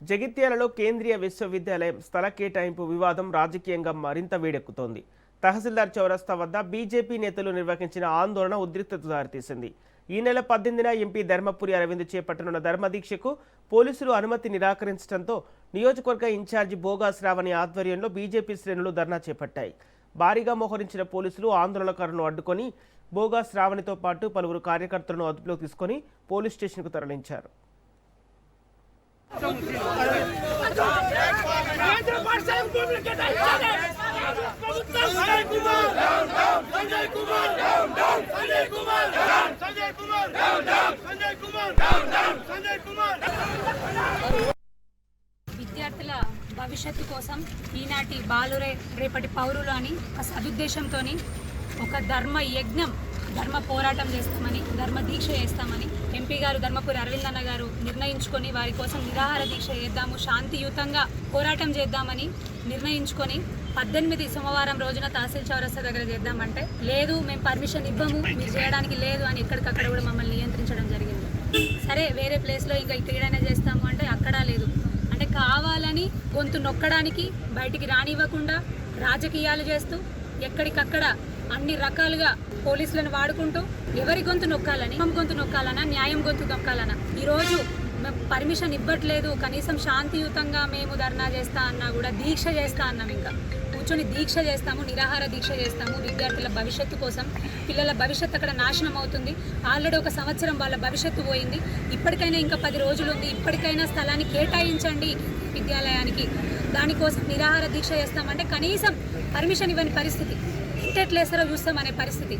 జగిత్యాలలో కేంద్రీయ విశ్వవిద్యాలయం స్థల కేటాయింపు వివాదం రాజకీయంగా మరింత వేడెక్కుతోంది. తహసీల్దార్ చౌరస్తా వద్ద బీజేపీ నేతలు నిర్వహించిన ఆందోళన ఉద్రిక్తతకు దారితీసింది. ఈ నెల 18న ఎంపీ ధర్మపురి అరవింద్ చేపట్టనున్న ధర్మదీక్షకు పోలీసులు అనుమతి నిరాకరించడంతో నియోజకవర్గ ఇన్ఛార్జి బోగా శ్రావణి ఆధ్వర్యంలో బీజేపీ శ్రేణులు ధర్నా చేపట్టాయి. భారీగా మోహరించిన పోలీసులు ఆందోళనకారులను అడ్డుకొని బోగా శ్రావణితో పాటు పలువురు కార్యకర్తలను అదుపులోకి తీసుకొని పోలీస్ స్టేషన్కు తరలించారు. విద్యార్థుల భవిష్యత్తు కోసం ఈనాటి బాలురే రేపటి పౌరులు అని ఒక సదుద్దేశంతో ఒక ధర్మ యజ్ఞం, ధర్మ పోరాటం చేస్తామని, ధర్మ దీక్ష చేస్తామని ఎంపీ గారు ధర్మపురి అరవింద్ అన్న గారు నిర్ణయించుకొని వారి కోసం నిరాహార దీక్ష చేద్దాము, శాంతియుతంగా పోరాటం చేద్దామని నిర్ణయించుకొని 18 సోమవారం రోజున తహసీల్ చౌరస్తా దగ్గర చేద్దామంటే లేదు, మేము పర్మిషన్ ఇవ్వము, మీరు చేయడానికి లేదు అని ఎక్కడికక్కడ కూడా మమ్మల్ని నియంత్రించడం జరిగింది. సరే వేరే ప్లేస్లో ఇంకా ఇక్కడైనా చేస్తాము అంటే అక్కడా లేదు. అంటే కావాలని గొంతు నొక్కడానికి, బయటికి రానివ్వకుండా రాజకీయాలు చేస్తూ ఎక్కడికక్కడ అన్ని రకాలుగా పోలీసులను వాడుకుంటూ ఎవరి గొంతు నొక్కాలని, గొంతు నొక్కాలన్నా, న్యాయం గొంతు నొక్కాలన్నా ఈరోజు మేము పర్మిషన్ ఇవ్వట్లేదు, కనీసం శాంతియుతంగా మేము ధర్నా చేస్తా అన్నా కూడా దీక్ష చేస్తా అన్నాం. ఇంకా కూర్చొని దీక్ష చేస్తాము, నిరాహార దీక్ష చేస్తాము విద్యార్థుల భవిష్యత్తు కోసం. పిల్లల భవిష్యత్తు అక్కడ నాశనం అవుతుంది. ఆల్రెడీ 1 సంవత్సరం వాళ్ళ భవిష్యత్తు పోయింది. ఇప్పటికైనా ఇంకా 10 రోజులు ఉంది. ఇప్పటికైనా స్థలాన్ని కేటాయించండి విద్యాలయానికి. దానికోసం నిరాహార దీక్ష చేస్తామంటే కనీసం పర్మిషన్ ఇవ్వని పరిస్థితి. టెంట్ ఎట్లేస్తారో చూస్తామనే పరిస్థితి.